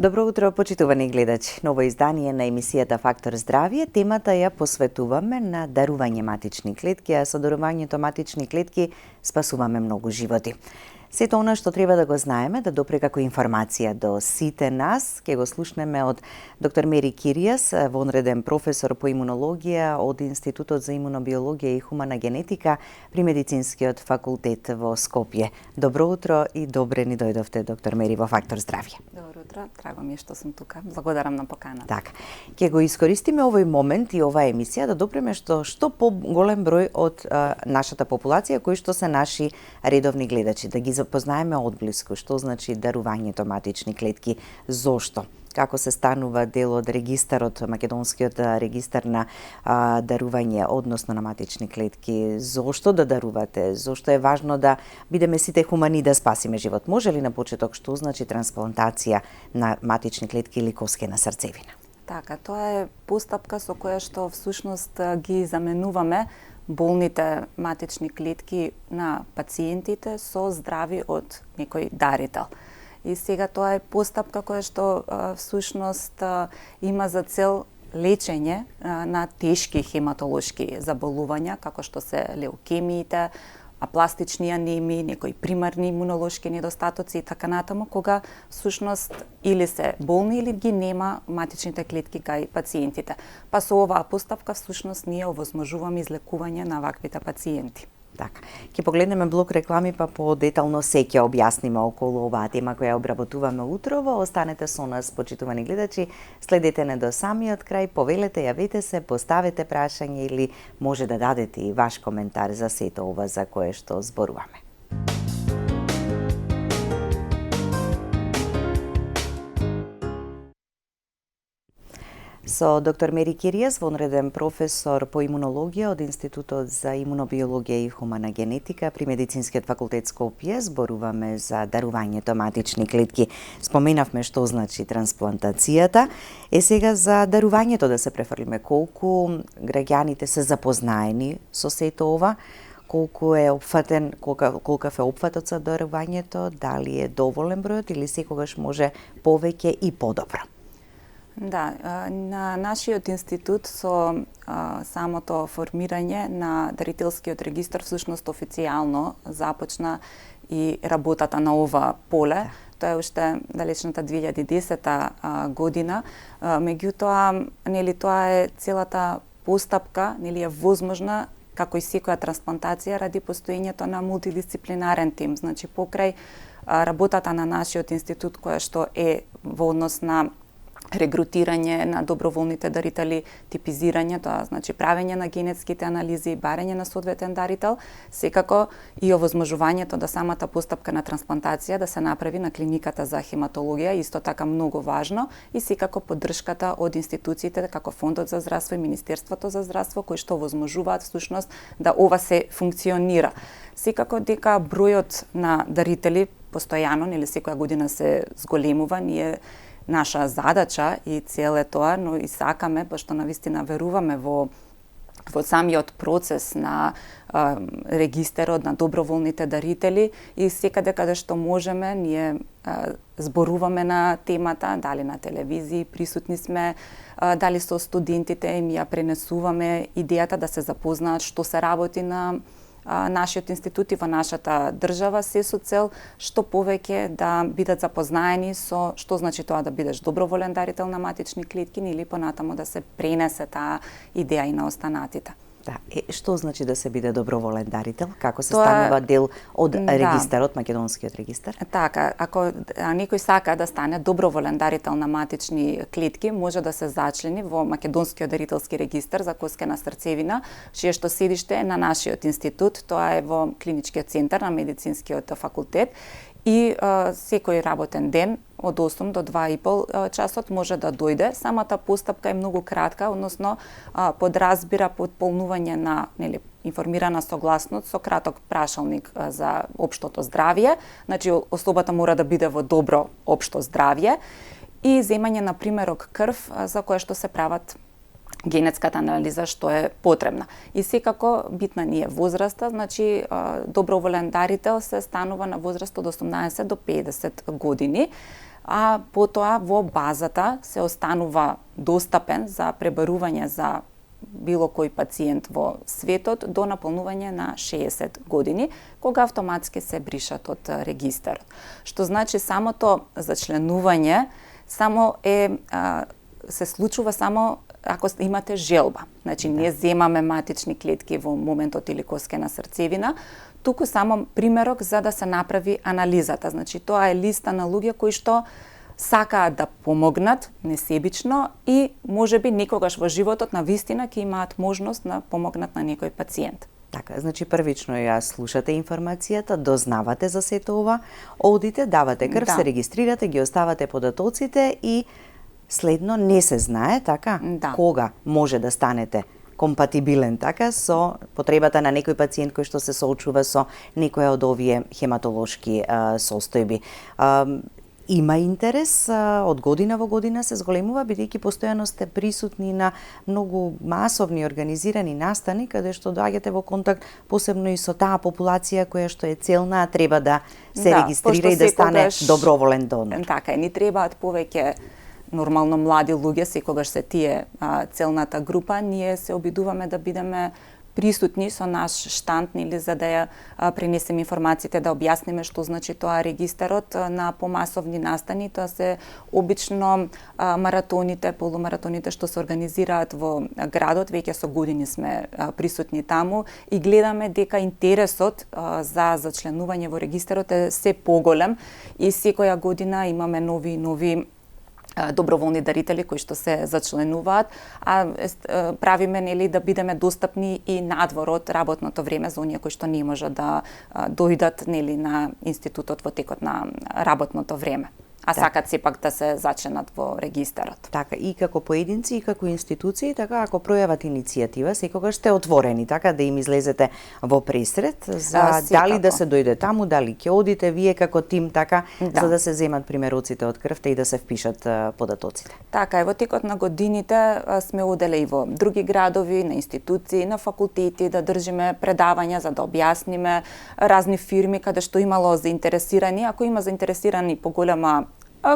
Добро утро, почитувани гледачи. Ново издание на емисијата Фактор здравје. Темата ја посветуваме на дарување матични клетки, а со дарувањето матични клетки спасуваме многу животи. Сето она што треба да го знаеме, да допре како информација до сите нас, ќе го слушнеме од доктор Мери Киријас, вонреден професор по имунологија од Институтот за имунобиологија и хумана генетика при Медицинскиот факултет во Скопје. Добро утро и добре ни дојдовте, доктор Мери, во Фактор здравје. Добро утро, драго ми е што сум тука. Благодарам на поканата. Така, ќе го искористиме овој момент и оваа емисија да допреме што поголем број од нашата популација кои што се наши редовни гледачи, да ги запознаеме одблиску што значи дарувањето матични клетки, зошто, како се станува дел од регистарот, македонскиот регистар на дарување, односно на матични клетки, зошто да дарувате, зошто е важно да бидеме сите хумани да спасиме живот. Може ли на почеток што значи трансплантација на матични клетки или коскена срцевина? Така, тоа е постапка со која што всушност ги заменуваме болните матични клетки на пациентите со здрави од некој дарител. И сега тоа е постапка која што всушност има за цел лечење на тешки хематолошки заболувања, како што се леукемиите, апластични анемии, некои примарни имунолошки недостатоци и така натаму, кога всушност или се болни или ги нема матичните клетки кај пациентите. Па со оваа постапка всушност ние овозможуваме излекување на ваквите пациенти. Така. Ќе погледнеме блок реклами, па по-детално се ќе објасниме околу оваа тема која обработуваме утрово. Останете со нас, почитувани гледачи, следете не до самиот крај, повелете, јавете се, поставете прашање или може да дадете и ваш коментар за сето ова за кое што зборуваме. Со доктор Мери Киријас, вонреден професор по имунологија од Институтот за имунобиологија и хумана генетика при Медицинскиот факултет Скопје, зборуваме за дарувањето матични клетки. Споменавме што значи трансплантацијата. Сега за дарувањето да се префрлиме, колку граѓаните се запознаени со сето ова, колку е опфатен, колкав е опфатот за дарувањето, дали е доволен бројот или секогаш може повеќе и подобро? Да, на нашиот институт со самото формирање на дарителскиот регистар всушност официјално започна и работата на ова поле. Тоа е уште далечната 2010 година. Меѓутоа, нели тоа е целата постапка, нели е возможна како и секоја трансплантација ради постоењето на мултидисциплинарен тим. Значи покрај работата на нашиот институт која што е во однос на регрутирање на доброволните дарители, типизирање, тоа значи правење на генетските анализи, барење на соодветен дарител, секако и овозможувањето да самата постапка на трансплантација да се направи на клиниката за хематологија, исто така многу важно, и секако поддршката од институциите како Фондот за здравство и Министерството за здравство кои што овозможуваат всушност да ова се функционира. Секако дека бројот на дарители постојано, нели секоја година се зголемува, ние наша задача и цел е тоа, но и сакаме, пошто навистина веруваме во самиот процес на регистерот на доброволните дарители и секаде каде што можеме, ние зборуваме на темата, дали на телевизии, присутни сме, дали со студентите им ја пренесуваме идејата да се запознаат што се работи на нашиот институт и во нашата држава, се со цел што повеќе да бидат запознаени со што значи тоа да бидеш доброволен дарител на матични клетки или понатаму да се пренесе таа идеја и на останатите. Да, што значи да се биде доброволен дарител? Како се станува дел од регистарот, македонскиот регистар? Така, ако некој сака да стане доброволен дарител на матични клетки, може да се зачлени во македонскиот дарителски регистар за коскена срцевина, чие што седиште е на нашиот институт, тоа е во клиничкиот центар на Медицинскиот факултет. И секој работен ден од 8 до 2,5 часот може да дојде. Самата постапка е многу кратка, односно подразбира подполнување на информирана согласност со краток прашалник за општото здравје. Значи особата мора да биде во добро општо здравје и земање на примерок крв за кое што се прават генетската анализа што е потребна. И секако битна ни е возраста, значи доброволен дарител се станува на возраст од 18 до 50 години. а потоа во базата се останува достапен за пребарување за било кој пациент во светот до наполнување на 60 години, кога автоматски се бришат од регистарот. Што значи самото зачленување само се случува само ако имате желба. Значи, не земаме матични клетки во моментот или коске на срцевина, туку само примерок за да се направи анализата. Значи, тоа е листа на луѓе кои што сакаат да помогнат несебично и можеби некогаш во животот на вистина ќе имаат можност да помогнат на некој пациент. Така, значи првично ја слушате информацијата, дознавате за сето ова, одите, давате крв, се регистрирате, ги оставате податоците и следно не се знае, така, кога може да станете компатибилен, така, со потребата на некој пациент кој што се соочува со некоја од овие хематолошки состојби. Има интерес, од година во година се зголемува, бидејќи постојано сте присутни на многу масовни организирани настани, каде што доаѓате во контакт посебно и со таа популација која што е целна, треба да се регистрира и да стане доброволен донор. Така, ни требаат повеќе нормално млади луѓе, секогаш се тие целната група, ние се обидуваме да бидеме присутни со наш штанд, или за да ја пренесеме информациите, да објасниме што значи тоа регистарот на помасовни настани. Тоа се обично маратоните, полумаратоните што се организираат во градот, веќе со години сме присутни таму и гледаме дека интересот за зачленување во регистарот е се поголем и секоја година имаме нови доброволни дарители кои што се зачленуваат, правиме нели да бидеме достапни и надвор од работното време за оние кои што не можат да дојдат нели на институтот во текот на работното време. А сакат сепак да се зачленат во регистарот. Така, и како поединци, и како институции, така, ако пројават иницијатива, секогаш сте отворени, така, да им излезете во пресред, за дали да се дојде таму, дали ќе одите вие како тим, така, за да се земат примероците од крвта и да се впишат податоците. Така е, во текот на годините сме оделе и во други градови, на институции, на факултети, да држиме предавања за да објасниме разни фирми каде што имало заинтересирани, ако има заинтересирани поголема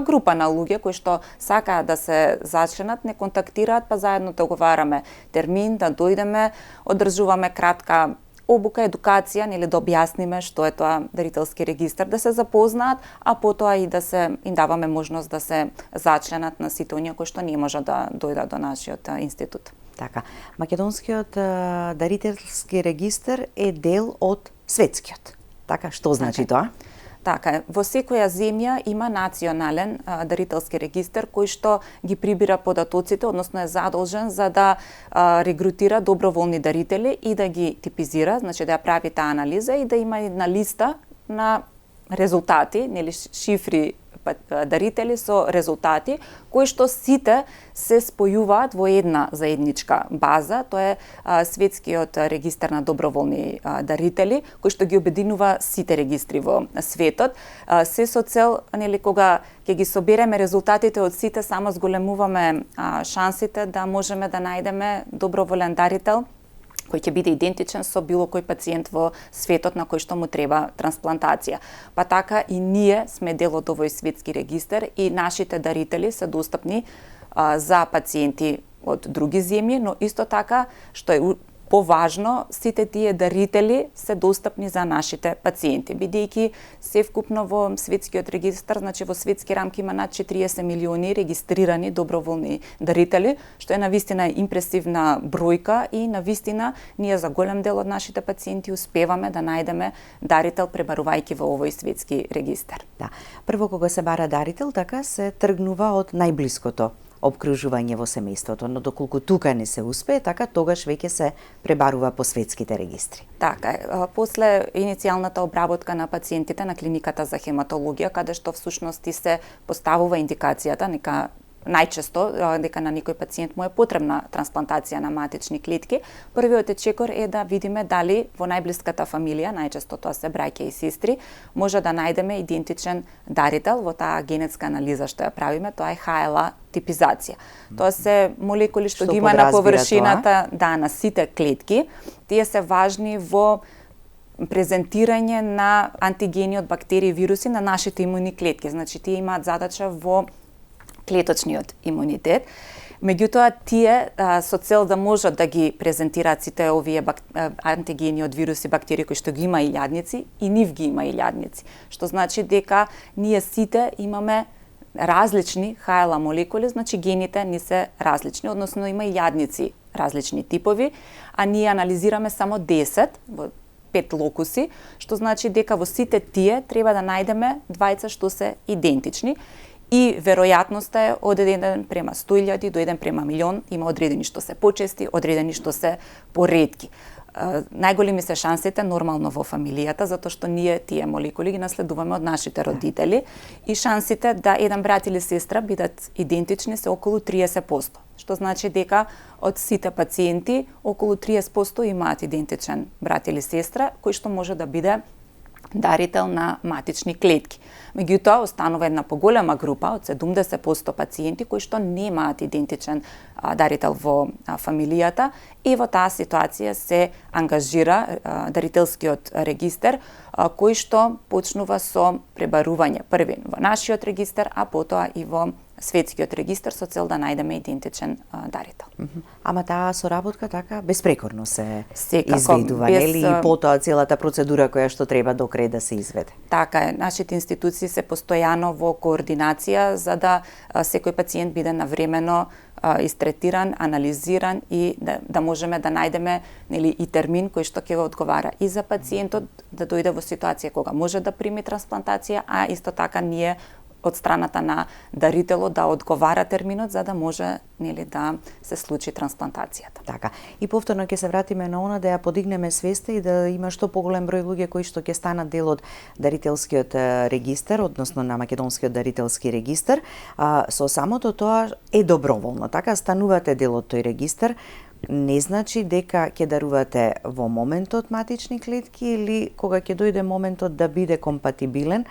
група на луѓе кои што сакаат да се зачленат, не контактираат, па заедно договараме термин да дојдеме, одржуваме кратка обука, едукација, нели да објасниме што е тоа дарителски регистар, да се запознаат, а потоа и да им даваме можност да се зачленат на сите оние кои што не можат да дојдат до нашиот институт. Така, македонскиот дарителски регистар е дел од светскиот. Така, што значи тоа? Така, во секоја земја има национален дарителски регистар кој што ги прибира податоците, односно е задолжен за да регрутира доброволни дарители и да ги типизира, значи да ја прави таа анализа и да има една листа на резултати, нели шифри дарители со резултати, кои што сите се спојуваат во една заедничка база, тоа е светскиот регистар на доброволни дарители, кој што ги обединува сите регистри во светот, се со цел, нели, кога ќе ги собереме резултатите од сите, само зголемуваме шансите да можеме да најдеме доброволен дарител кој ќе биде идентичен со било кој пациент во светот на кој што му треба трансплантација. Па така и ние сме дел од овој светски регистар и нашите дарители се достапни за пациенти од други земји, но исто така, што е поважно, сите тие дарители се достапни за нашите пациенти, бидејќи се вкупно во светскиот регистар, значи во светски рамки има над 40 милиони регистрирани доброволни дарители, што е навистина импресивна бројка и навистина ние за голем дел од нашите пациенти успеваме да најдеме дарител пребарувајќи во овој светски регистар. Да. Прво кога се бара дарител, така се тргнува од најблиското обкружување во семејството, но доколку тука не се успее, така тогаш веќе се пребарува по светските регистри. Така е. После иницијалната обработка на пациентите на клиниката за хематологија, каде што всушност се поставува индикацијата најчесто дека на некој пациент му е потребна трансплантација на матични клетки, првиот чекор е да видиме дали во најблиската фамилија, најчесто тоа се браќа и сестри, може да најдеме идентичен дарител во таа генетска анализа што ја правиме, тоа е HLA типизација. Тоа се молекули што ги има на површината на сите клетки. Тие се важни во презентирање на антигени од бактерии и вируси на нашите имуни клетки. Значи, тие имаат задача во клеточниот имунитет. Меѓутоа, тие со цел да можат да ги презентираат сите овие антигени од вируси и бактерии кои што ги има илјадници, и нив ги има илјадници. Што значи дека ние сите имаме различни ХЛА молекули, значи гените ни се различни, односно има илјадници различни типови, а ние анализираме само 10 во 5 локуси, што значи дека во сите тие треба да најдеме двајца што се идентични. И веројатноста е од 1 према 100.000 до 1 према милион, има одредени што се почести, одредени што се поретки. Најголеми се шансите нормално во фамилијата, затоа што ние тие молекули ги наследуваме од нашите родители и шансите да еден брат или сестра бидат идентични се околу 30%, што значи дека од сите пациенти околу 30% имаат идентичен брат или сестра кој што може да биде дарител на матични клетки. Меѓутоа, останува една поголема група од 70% пациенти кои што немаат идентичен дарител во фамилијата и во таа ситуација се ангажира дарителскиот регистер кој што почнува со пребарување први во нашиот регистер, а потоа и во светскиот регистер со цел да најдеме идентичен дарител. Ама таа соработка така безпрекорно се Секако, изведува, нели, и потоа целата процедура која што треба до крај да се изведе. Така е, нашите институции се постојано во координација за да секој пациент биде навремено истретиран, анализиран и да можеме да најдеме, нели, и термин кој што ќе го одговара и за пациентот да дојде во ситуација кога може да прими трансплантација, а исто така ние од страната на дарителот да одговара терминот за да може, нели, да се случи трансплантацијата. Така. И повторно ќе се вратиме на она да ја подигнеме свеста и да има што поголем број луѓе кои што ќе станат дел од дарителскиот регистар, односно на македонскиот дарителски регистар. Со самото тоа е доброволно, така станувате дел од тој регистар. Не значи дека ќе дарувате во моментот матични клетки или кога ќе дојде моментот да биде компатибилен,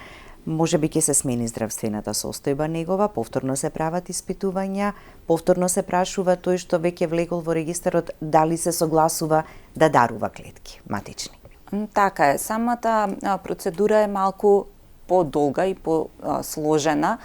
може би ќе се смени здравствената состојба негова, повторно се прават испитувања, повторно се прашува тој што веќе влегол во регистарот дали се согласува да дарува клетки матични. Така е, самата процедура е малку подолга и посложена,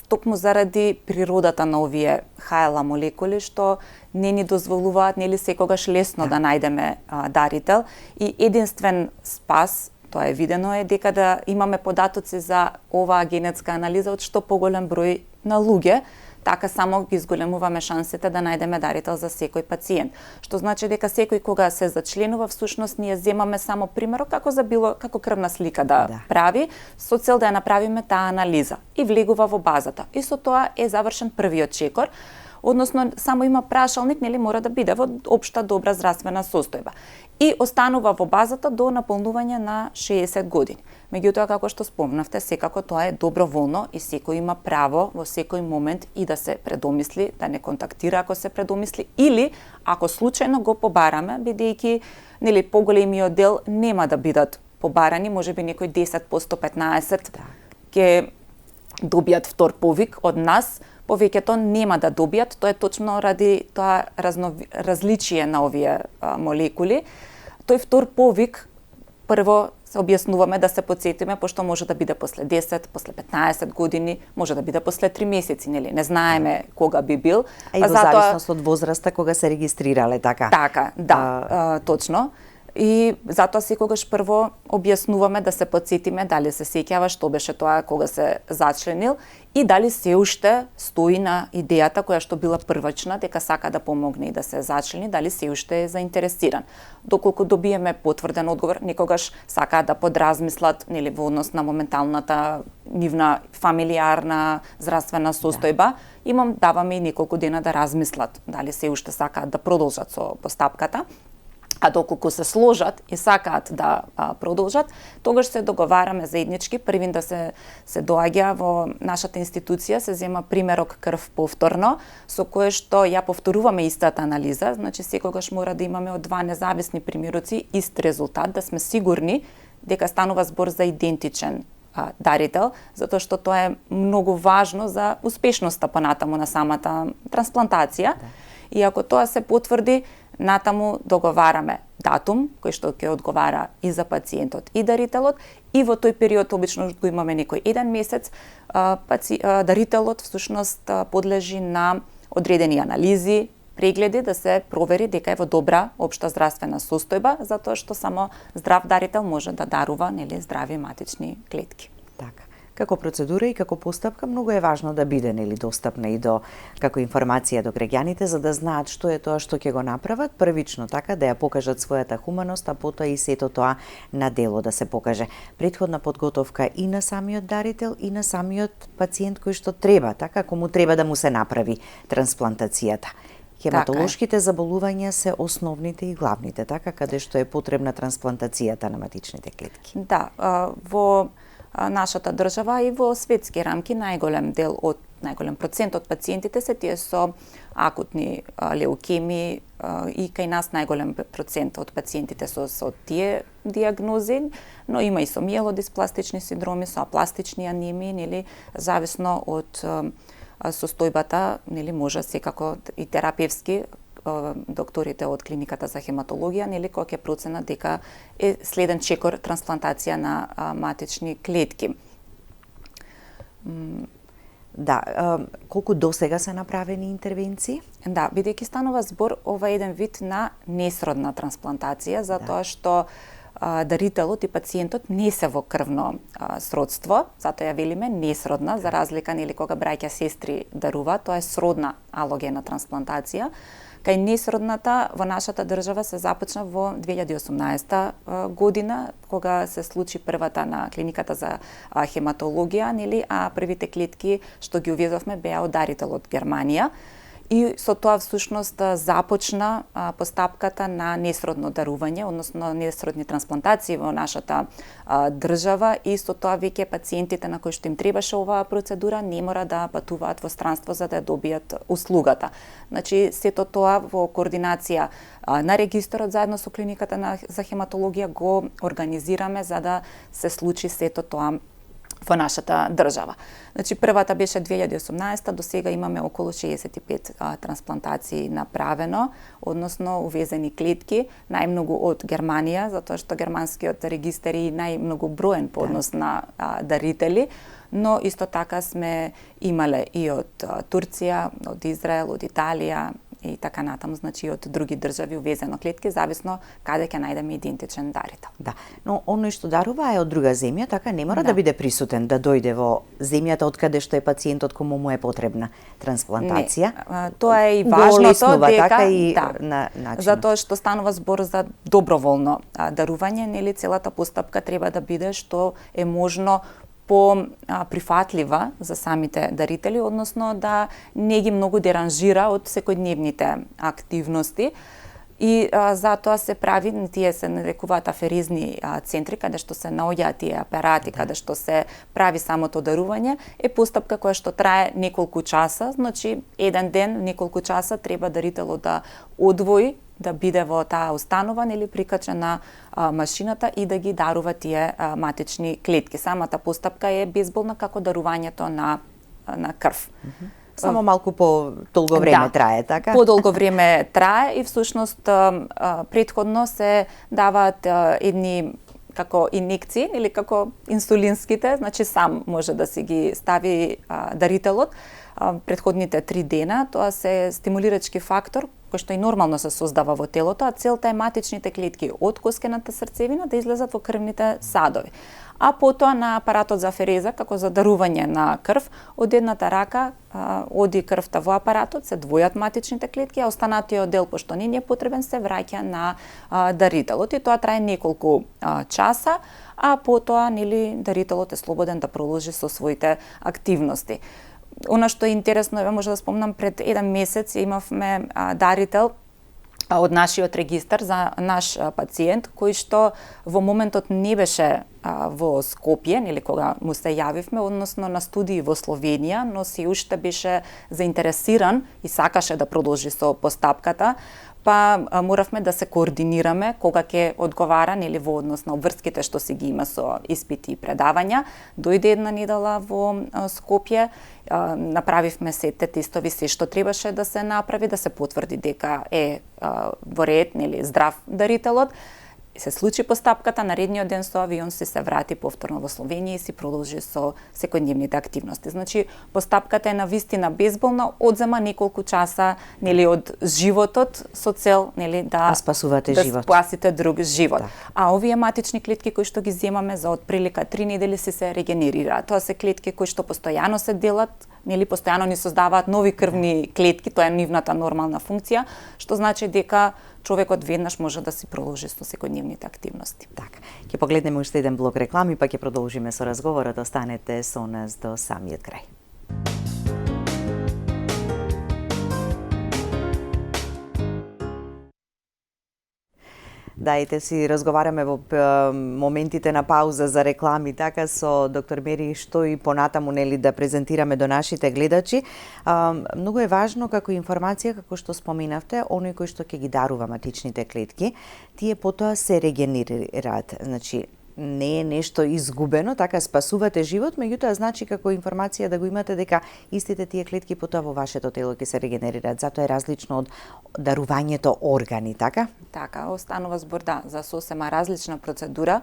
токму заради природата на овие ХЛА молекули што не ни дозволуваат, нели, секогаш лесно да најдеме дарител и единствен спас, тоа е видено, е дека да имаме податоци за оваа генетска анализа од што поголем број на луѓе, така само ги зголемуваме шансите да најдеме дарител за секој пациент. Што значи дека секој кога се зачленува, всушност ние земаме само примерок како крвна слика да прави, со цел да ја направиме таа анализа и влегува во базата. И со тоа е завршен првиот чекор, односно само има прашалник, нели, мора да биде во општа добра здравствена состојба. И останува во базата до наполнување на 60 години. Меѓутоа, како што спомнавте, секако тоа е доброволно и секој има право во секој момент и да се предомисли, да не контактира ако се предомисли, или ако случајно го побараме, бидејќи, нели, поголемиот дел нема да бидат побарани, можеби некој 10%, 15% ќе добијат втор повик од нас, повеќето нема да добијат, тоа е точно ради тоа различие на овие молекули. Тој втор повик, прво се објаснуваме да се потсетиме, пошто може да биде после 10, после 15 години, може да биде после 3 месеци, нели? Не знаеме кога би бил. А и во зависност од возраста кога се регистрирале, така? Така, да, точно. И затоа секогаш прво објаснуваме да се потсетиме дали се сеќава што беше тоа кога се зачленил и дали се уште стои на идејата која што била првачна дека сака да помогне и да се зачлени, дали се уште е заинтересиран. Доколку добиеме потврден одговор, некогаш сакаат да подразмислат, нели, во однос на моменталната нивна фамилиарна здравствена состојба, даваме и неколку дена да размислат дали се уште сакаат да продолжат со постапката. А доколку се сложат и сакаат да продолжат, тогаш се договараме заеднички, првин да се доаѓа во нашата институција, се зема примерок крв повторно, со кое што ја повторуваме истата анализа, значи секогаш мора да имаме од два независни примероци ист резултат, да сме сигурни дека станува збор за идентичен дарител, затоа што тоа е многу важно за успешноста понатаму на самата трансплантација. И ако тоа се потврди, натаму договараме датум кој што ќе одговара и за пациентот и дарителот, и во тој период обично го имаме некој еден месец, дарителот всушност подлежи на одредени анализи, прегледи да се провери дека е во добра општа здравствена состојба, затоа што само здрав дарител може да дарува, нели, здрави матични клетки. Така. Како процедура и како постапка многу е важно да биде достапна и до како информација до граѓаните за да знаат што е тоа што ќе го направат првично, така да ја покажат својата хуманост, а потоа и сето тоа на дело да се покаже. Претходна подготовка и на самиот дарител и на самиот пациент кој што треба, така кому треба да му се направи трансплантацијата. Хематолошките заболувања се основните и главните, така каде што е потребна трансплантацијата на матичните клетки. Да, во нашата држава и во светски рамки најголем процент од пациентите се тие со акутни леукемии и кај нас најголем процент од пациентите со тие диагнози, но има и со миелодиспластични синдроми, со апластични анемии, нели, зависно од состојбата, нели, може секако и терапевски докторите од клиниката за хематологија, нели, кога ќе проценат дека е следен чекор трансплантација на матични клетки. Да, колку досега се направени интервенции? Да, бидејќи станува збор, ова е еден вид на несродна трансплантација, затоа што дарителот и пациентот не се во крвно сродство, затоа ја велиме несродна, за разлика, нели, кога браќа сестри даруваат, тоа е сродна алогена трансплантација. Кај несродната во нашата држава се започна во 2018 година, кога се случи првата на клиниката за хематологија, нели, а првите клетки што ги увезовме беа од дарител од Германија. И со тоа всушност започна постапката на несродно дарување, односно несродни трансплантации во нашата држава, и со тоа веќе пациентите на кои што им требаше оваа процедура не мора да патуваат во странство за да ја добијат услугата. Значи, сето тоа во координација на регистарот заедно со клиниката за хематологија го организираме за да се случи сето тоа во нашата држава. Значи, првата беше 2018, до сега имаме околу 65 трансплантации направено, односно увезени клетки, најмногу од Германија, затоа што германскиот регистар е најмногу броен по однос на дарители, но исто така сме имале и од Турција, од Израел, од Италија и така натаму, значи од други држави увезено клетки, зависно каде ќе најдеме идентичен дарител. Да, но оној што дарува е од друга земја, така не мора да биде присутен, да дојде во земјата од каде што е пациентот кому му е потребна трансплантација. Не, тоа е и важното дека така и на начинот. Затоа што станува збор за доброволно дарување, нели, целата постапка треба да биде што е можно по-прифатлива за самите дарители, односно да не ги многу деранжира од секојдневните активности. И затоа се прави, тие се нарекуваат аферизни центри, каде што се наоѓаат тие апарати, каде што се прави самото дарување, е постапка која што трае неколку часа, значи еден ден, неколку часа треба дарителот да одвои, да биде во таа установа или прикачен на машината и да ги дарува тие матични клетки. Самата постапка е безболна како дарувањето на крв. Само малку по-долго време трае, така? Подолго време трае и всушност претходно се даваат едни како инекции или како инсулинските, значи сам може да си ги стави дарителот претходните 3 дена. Тоа се стимулирачки фактор кој што и нормално се создава во телото, а целта е матичните клетки од коскената срцевина да излезат во крвните садови. А потоа на апаратот за афереза, како за дарување на крв, од едната рака оди крвта во апаратот, се двојат матичните клетки, а останатиот дел, пошто не е потребен, се враќа на дарителот. И тоа трае неколку часа, а потоа дарителот е слободен да продолжи со своите активности. Она што е интересно, може да спомнам, пред 1 месец имавме дарител од нашиот регистар за наш пациент, кој што во моментот не беше во Скопје, нели кога му се јавивме, односно на студии во Словенија, но се уште беше заинтересиран и сакаше да продолжи со постапката, па моравме да се координираме кога ќе одговара, нели во однос на обврските што си ги има со испити и предавања. Дојде една недела во Скопје, направивме сите тестови, се што требаше да се направи, да се потврди дека е во ред, нели здрав дарителот. Се случи постапката, наредниот ден со авион се врати повторно во Словенија и си продолжи со секојдневните активности. Значи, постапката е навистина безболна, одзема неколку часа, нели, од животот со цел, нели, да спасувате живот. Спасите друг живот. Да. А овие матични клетки кои што ги земаме за отприлика 3 недели се регенерираат. Тоа се клетки кои што постојано се делат, нели, постојано ни создаваат нови крвни клетки, тоа е нивната нормална функција, што значи дека човекот веднаш може да си продолжи со секојдневните активности. Така, ќе погледнеме уште еден блок реклами, па ќе продолжиме со разговорот. Останете со нас до самиот крај. Дајте си разговараме во моментите на пауза за реклами, така со доктор Мери, што и понатаму, нели, да презентираме до нашите гледачи. Многу е важно како информација, како што споминавте, оној кој што ќе ги дарува матичните клетки, тие потоа се регенерираат. Значи, не е нешто изгубено, така спасувате живот, меѓутоа значи како информација да го имате дека истите тие клетки потоа во вашето тело ќе се регенерираат. Затоа е различно од дарувањето органи, така? Така, останува збор за сосема различна процедура.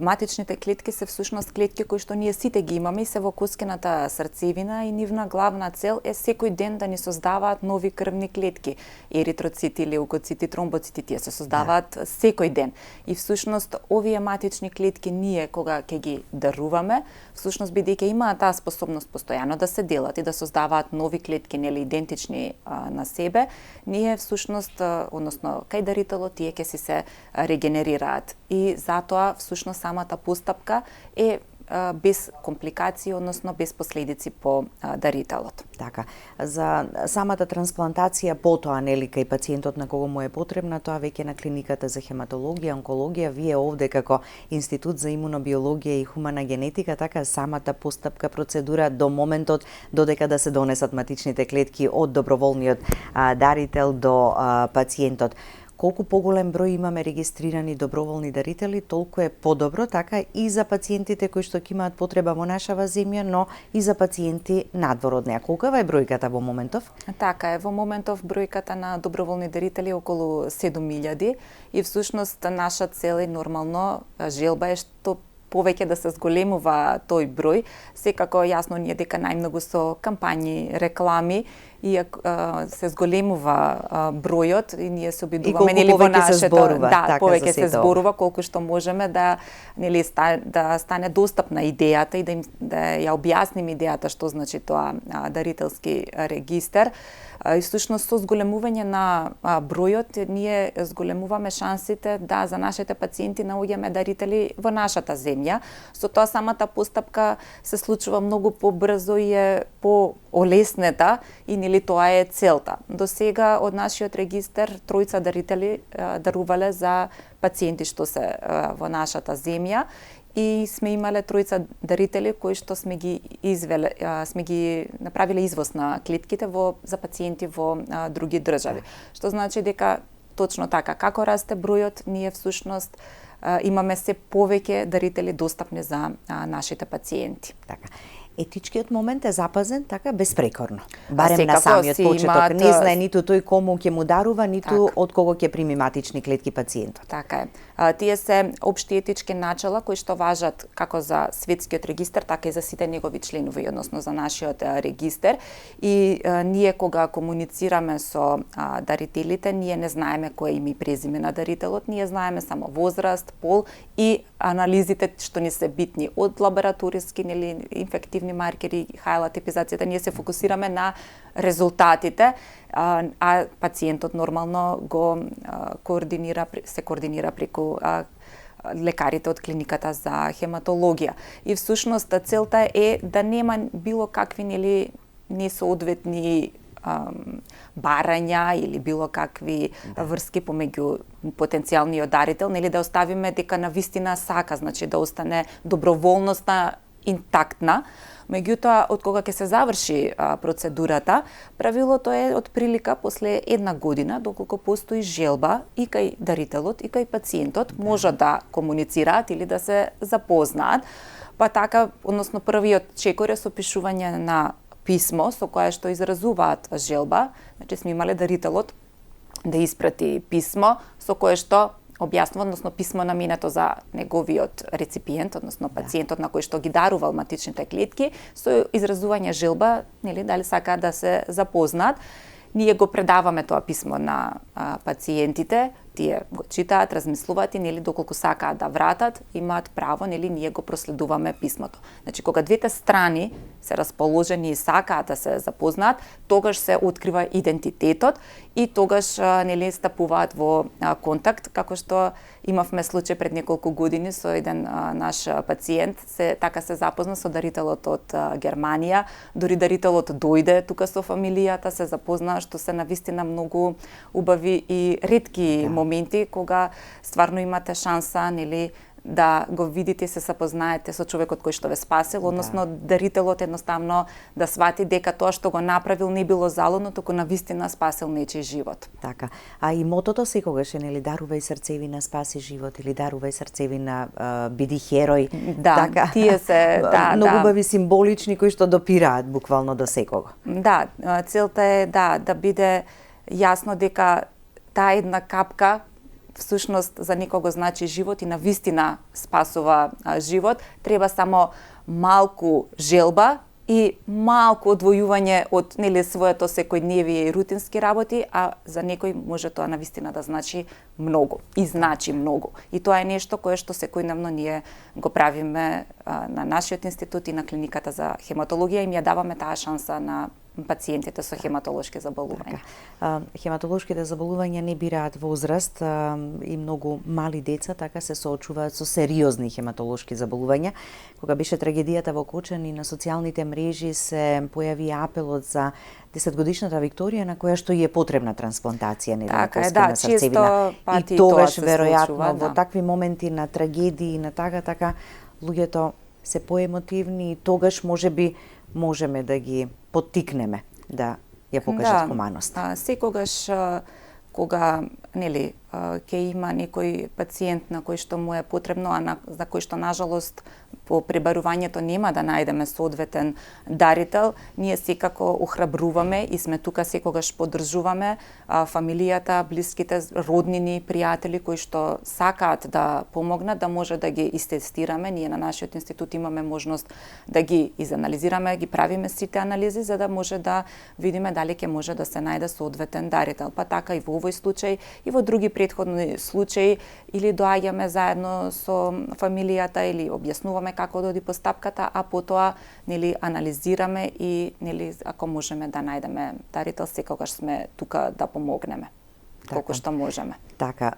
Матичните клетки се всушност клетки кои што ние сите ги имаме и се во коскената срцевина и нивна главна цел е секој ден да ни создаваат нови крвни клетки. Еритроцити, леукоцити, тромбоцити, тие се создаваат секој ден. И всушност овие матични клетки ние кога ќе ги даруваме, всушност бидејќи имаат таа способност постојано да се делат и да создаваат нови клетки, нели идентични на себе, ние всушност, односно кај дарителот, тие ќе си се регенерираат. И затоа всушност самата постапка е без компликации, односно без последици по дарителот. Така, за самата трансплантација потоа, нели, кај пациентот на кого му е потребна, тоа веќе на клиниката за хематологија, онкологија, вие овде како Институт за имунобиологија и хумана генетика, така самата постапка, процедура до моментот додека да се донесат матичните клетки од доброволниот дарител до пациентот. Колку поголем број имаме регистрирани доброволни дарители, толку е подобро, така и за пациентите кои што ќе имаат потреба во нашава земја, но и за пациенти надвор од неа. Колкава е бројката во моментов? Така е, во моментов бројката на доброволни дарители е околу 7000 и всушност наша цел е нормално, желба е што повеќе да се зголемува тој број. Секако јасно ни е дека најмногу со кампањи, реклами и се зголемува бројот и ние се обидуваме, нели, во нашето, повеќе се зборува колку што можеме да, нели, да стане достапна идејата и да ја објасним идејата што значи тоа дарителски регистар. И всушност со зголемување на бројот ние зголемуваме шансите да за нашите пациенти наоѓаме дарители во нашата земја. Со тоа самата постапка се случува многу побрзо и е по-олеснета и нели тоа е целта. До сега од нашиот регистар 3 дарители дарувале за пациенти што се во нашата земја и сме имале 3 дарители кои што сме ги направиле извоз на клетките за пациенти во други држави. Што значи дека точно така, како расте бројот, ние всушност имаме се повеќе дарители достапни за нашите пациенти. Така. Етичкиот момент е запазен така безпрекорно. Барем на самиот почеток. Не знае ниту тој кому ќе му дарува, ниту од кого ќе прими матични клетки пациентот. Така е. Тие се општи етички начела кои што важат како за светскиот регистар, така и за сите негови членови, односно за нашиот регистар. И ние кога комуницираме со дарителите, ние не знаеме кој е име и презиме на дарителот, ние знаеме само возраст, пол и анализите што ни се битни од лабораториски, нели, инфективни маркери, хайлат епизацијата, ние се фокусираме на резултатите, а пациентот нормално го се координира преку лекарите од клиниката за хематологија. И всушност целта е да нема било какви, нели, несоодветни барања или било какви врски помеѓу потенцијалниот дарител, нели да оставиме дека навистина сака, значи да остане доброволноста интактна. Меѓутоа, од кога ќе се заврши процедурата, правилото е од прилика после 1 година, доколку постои желба и кај дарителот и кај пациентот, може да комуницираат или да се запознаат. Па така, односно првиот чекор е со пишување на писмо со кое што изразуваат желба. Значи сме имале дарителот да испрати писмо со кое што објаснува, односно писмо наменето за неговиот реципиент, односно пациентот на кој што ги дарувал матичните клетки, со изразување желба, нели, дали сакаат да се запознаат. Ние го предаваме тоа писмо на пациентите, тие го читаат, размислуваат и нели доколку сакаат да вратат, имаат право, нели ние го проследуваме писмото. Значи кога двете страни се расположени и сакаат да се запознаат, тогаш се открива идентитетот и тогаш нели стапуваат во контакт, како што имавме случај пред неколку години со еден наш пациент, се запозна со дарителот од Германија, дури дарителот дојде тука со фамилијата, се запозна, што се навистина многу убави и ретки моменти кога стварно имате шанса, нели, да го видите и се запознаете со човекот кој што ве спасил, односно дарителот едноставно да свати дека тоа што го направил не било залудно, туку навистина спасил нечиј живот. Така. А и мотото секогаш е, нели, дарувај срцевина, спаси живот, или дарувај срцевина, биди херој. Да, така. Тие се, многу убави символични кои што допираат буквално до секого. Да, целта е да биде јасно дека таа една капка всушност за некого значи живот и навистина спасува живот. Треба само малку желба и малку одвојување од нели своето секојдневие и рутински работи, а за некој може тоа навистина да значи многу и значи многу. И тоа е нешто кое што секојдневно ние го правиме на нашиот институт и на клиниката за хематологија и им ја даваме таа шанса на пациентите со хематолошки заболувања. Хематолошките заболувања не бираат возраст и многу мали деца така се соочуваат со сериозни хематолошки заболувања. Кога беше трагедијата во Кочани, на социјалните мрежи се појави апелот за 10-годишната Викторија на која што е потребна трансплантација на коска на срцевина. И тогаш веројатно во такви моменти на трагедии, на така луѓето се поемотивни и тогаш можеби можеме да ги поттикнеме да ја покажат хуманост. Секогаш кога нели ќе има некој пациент на кој што му е потребно, а за кој што нажалост по пребарувањето нема да најдеме соодветен дарител, ние секако охрабруваме и сме тука секогаш поддржуваме фамилијата, блиските, роднини, пријатели кои што сакаат да помогнат, да може да ги истестираме. Ние на нашиот институт имаме можност да ги изанализираме, ги правиме сите анализи за да може да видиме дали ќе може да се најде соодветен дарител. Па така и во овој случај и во други претходни случаи или доаѓаме заедно со фамилијата или објаснуваме како доди постапката, а потоа нели анализираме и нели ако можеме да најдеме дарител, секогаш сме тука да помогнеме. Колку што можеме. Така,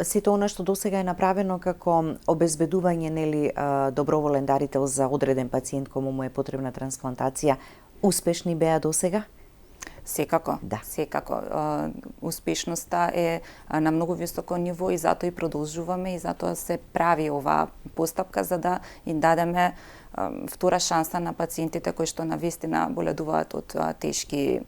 сето она што досега е направено како обезбедување нели доброволен дарител за одреден пациент кому му е потребна трансплантација, успешни беа досега? Секако, секако. Успешноста е на многу високо ниво и затоа и продолжуваме и затоа се прави оваа постапка за да им дадеме втора шанса на пациентите кои што навистина боледуваат од тешки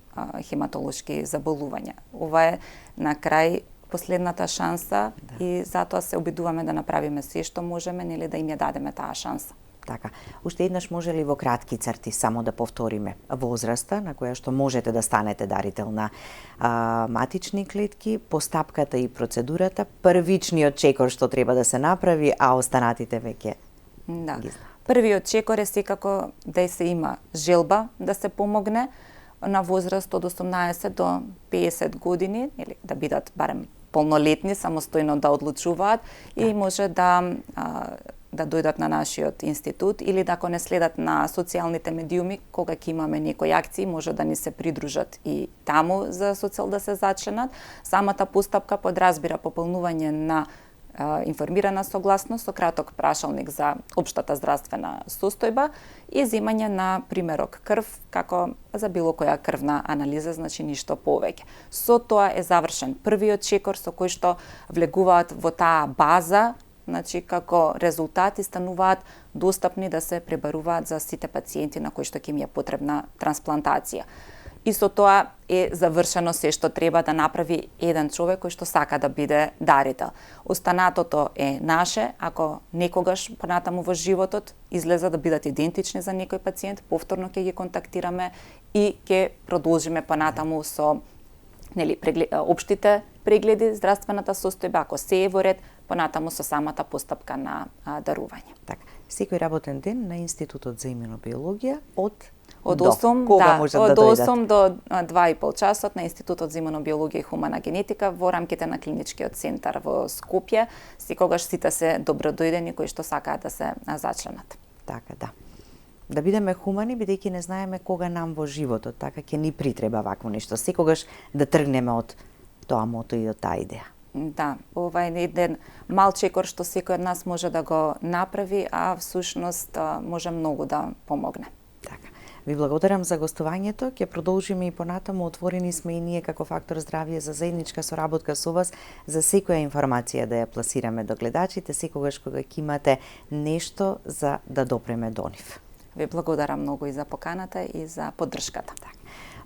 хематолошки заболувања. Ова е на крај последната шанса и затоа се обидуваме да направиме се што можеме, нели да им ја дадеме таа шанса. Така, уште еднаш може ли во кратки црти само да повториме возраста на која што можете да станете дарител на матични клетки, постапката и процедурата, првичниот чекор што треба да се направи, а останатите веќе ги знаат. Првиот чекор е секако да се има желба да се помогне на возраст од 18 до 50 години, или да бидат барем полнолетни, самостојно да одлучуваат и може да дојдат на нашиот институт или да ако не следат на социјалните медиуми, кога ќе имаме некои акции, може да ни се придружат и таму за со цел да се зачленат. Самата постапка подразбира пополнување на информирана согласност со краток прашалник за општата здравствена состојба и земање на примерок крв како за било која крвна анализа, значи ништо повеќе. Со тоа е завршен првиот чекор со кој што влегуваат во таа база, значи како резултати стануваат достапни да се пребаруваат за сите пациенти на кои што ќе им е потребна трансплантација. И со тоа е завршено се што треба да направи еден човек кој што сака да биде дарител. Останатото е наше, ако некогаш понатаму во животот излеза да бидат идентични за некој пациент, повторно ќе ги контактираме и ќе продолжиме понатаму со општите прегледи, здравствената состојба, ако се е во ред, понатаму со самата постапка на дарување. Така, секој работен ден на Институтот за имунобиологија од 8 до 2,5 часот на Институтот за имунобиологија и хумана генетика во рамките на клиничкиот центар во Скопје. Секогаш сите се добродојдени кои што сакаат да се зачленат. Така, да. Да бидеме хумани, бидејќи не знаеме кога нам во животот, така ќе ни притреба вакво нешто. Секогаш да тргнеме од тоа мото и од таа идеја. Да, ова е еден мал чекор што секој од нас може да го направи, а всушност може многу да помогне. Така. Ви благодарам за гостувањето. Ќе продолжиме и понатаму. Отворени сме и ние како Фактор здравје за заедничка соработка со вас за секоја информација да ја пласираме до гледачите, секогаш кога ќе имате нешто за да допреме до нив. Ви благодарам многу и за поканата и за поддршката.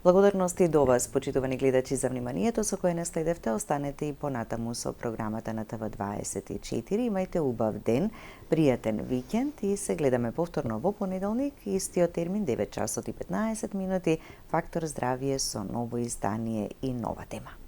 Благодарности до вас, почитувани гледачи, за вниманието со кое не следевте. Останете и понатаму со програмата на ТВ24. Имајте убав ден, пријатен викенд и се гледаме повторно во понеделник, истиот термин 9 часот и 15 минути. Фактор здравје со ново издание и нова тема.